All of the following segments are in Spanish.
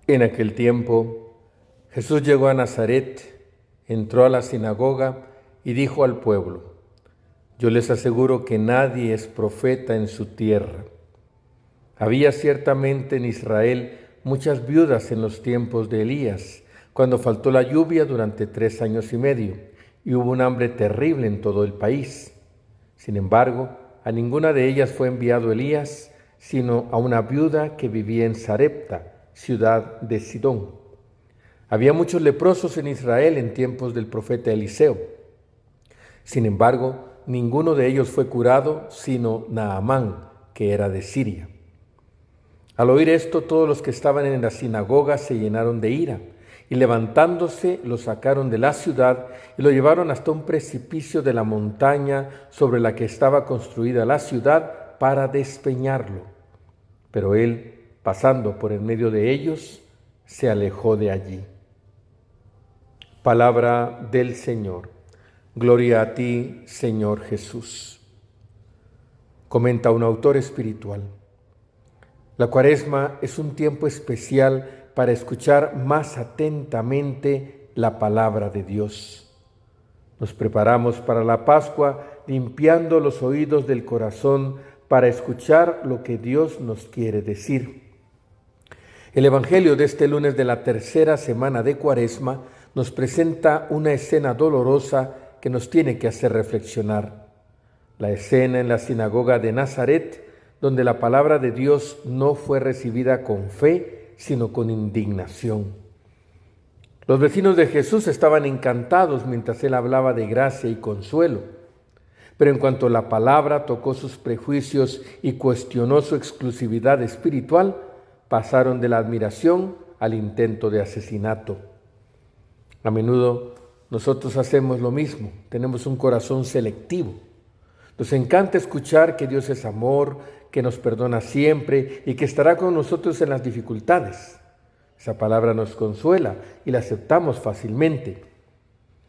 En aquel tiempo, Jesús llegó a Nazaret, entró a la sinagoga y dijo al pueblo: Yo les aseguro que nadie es profeta en su tierra. Había ciertamente en Israel muchas viudas en los tiempos de Elías, cuando faltó la lluvia durante 3 años y medio, y hubo un hambre terrible en todo el país. Sin embargo, a ninguna de ellas fue enviado Elías, sino a una viuda que vivía en Sarepta, ciudad de Sidón. Había muchos leprosos en Israel en tiempos del profeta Eliseo. Sin embargo, ninguno de ellos fue curado, sino Naamán, que era de Siria. Al oír esto, todos los que estaban en la sinagoga se llenaron de ira, y levantándose lo sacaron de la ciudad y lo llevaron hasta un precipicio de la montaña sobre la que estaba construida la ciudad para despeñarlo. Pero él, pasando por en medio de ellos, se alejó de allí. Palabra del Señor. Gloria a ti, Señor Jesús. Comenta un autor espiritual: la Cuaresma es un tiempo especial para escuchar más atentamente la palabra de Dios. Nos preparamos para la Pascua limpiando los oídos del corazón para escuchar lo que Dios nos quiere decir. El Evangelio de este lunes de la tercera semana de Cuaresma nos presenta una escena dolorosa que nos tiene que hacer reflexionar. La escena en la sinagoga de Nazaret, donde la palabra de Dios no fue recibida con fe, sino con indignación. Los vecinos de Jesús estaban encantados mientras él hablaba de gracia y consuelo, pero en cuanto la palabra tocó sus prejuicios y cuestionó su exclusividad espiritual, pasaron de la admiración al intento de asesinato. A menudo nosotros hacemos lo mismo, tenemos un corazón selectivo. Nos encanta escuchar que Dios es amor, que nos perdona siempre y que estará con nosotros en las dificultades. Esa palabra nos consuela y la aceptamos fácilmente.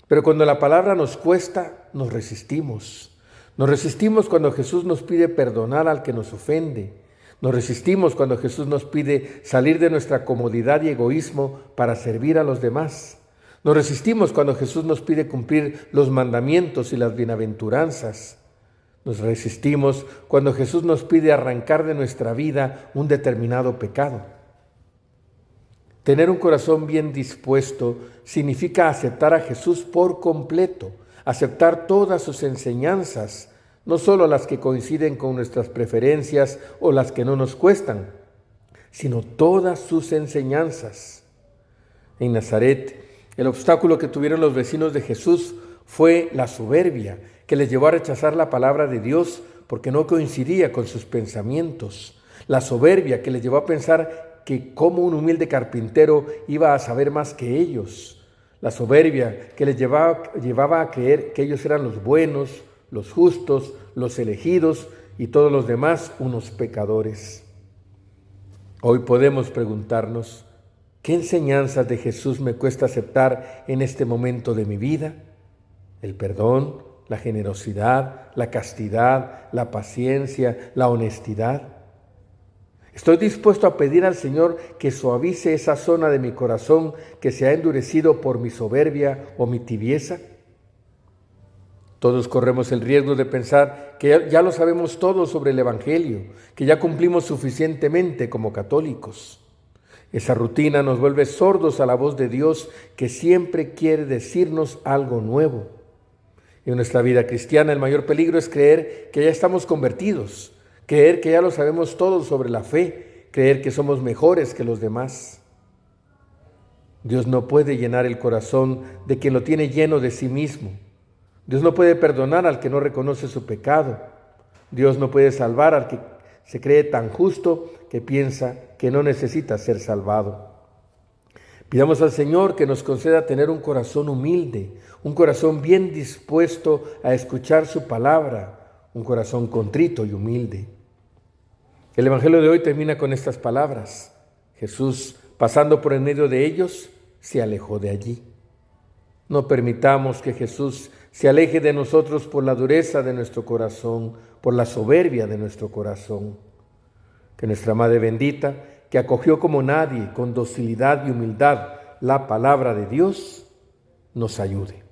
Pero cuando la palabra nos cuesta, nos resistimos. Nos resistimos cuando Jesús nos pide perdonar al que nos ofende. Nos resistimos cuando Jesús nos pide salir de nuestra comodidad y egoísmo para servir a los demás. Nos resistimos cuando Jesús nos pide cumplir los mandamientos y las bienaventuranzas. Nos resistimos cuando Jesús nos pide arrancar de nuestra vida un determinado pecado. Tener un corazón bien dispuesto significa aceptar a Jesús por completo, aceptar todas sus enseñanzas, no solo las que coinciden con nuestras preferencias o las que no nos cuestan, sino todas sus enseñanzas. En Nazaret, el obstáculo que tuvieron los vecinos de Jesús fue la soberbia, que les llevó a rechazar la palabra de Dios porque no coincidía con sus pensamientos. La soberbia que les llevó a pensar que como un humilde carpintero iba a saber más que ellos. La soberbia que les llevaba a creer que ellos eran los buenos, los justos, los elegidos y todos los demás unos pecadores. Hoy podemos preguntarnos: ¿qué enseñanzas de Jesús me cuesta aceptar en este momento de mi vida? El perdón, la generosidad, la castidad, la paciencia, la honestidad. ¿Estoy dispuesto a pedir al Señor que suavice esa zona de mi corazón que se ha endurecido por mi soberbia o mi tibieza? Todos corremos el riesgo de pensar que ya lo sabemos todo sobre el Evangelio, que ya cumplimos suficientemente como católicos. Esa rutina nos vuelve sordos a la voz de Dios que siempre quiere decirnos algo nuevo. En nuestra vida cristiana el mayor peligro es creer que ya estamos convertidos, creer que ya lo sabemos todo sobre la fe, creer que somos mejores que los demás. Dios no puede llenar el corazón de quien lo tiene lleno de sí mismo. Dios no puede perdonar al que no reconoce su pecado. Dios no puede salvar al que se cree tan justo que piensa que no necesita ser salvado. Pidamos al Señor que nos conceda tener un corazón humilde, un corazón bien dispuesto a escuchar su palabra, un corazón contrito y humilde. El Evangelio de hoy termina con estas palabras: Jesús, pasando por en medio de ellos, se alejó de allí. No permitamos que Jesús se aleje de nosotros por la dureza de nuestro corazón, por la soberbia de nuestro corazón. Que nuestra Madre bendita, que acogió como nadie, con docilidad y humildad, la palabra de Dios, nos ayude.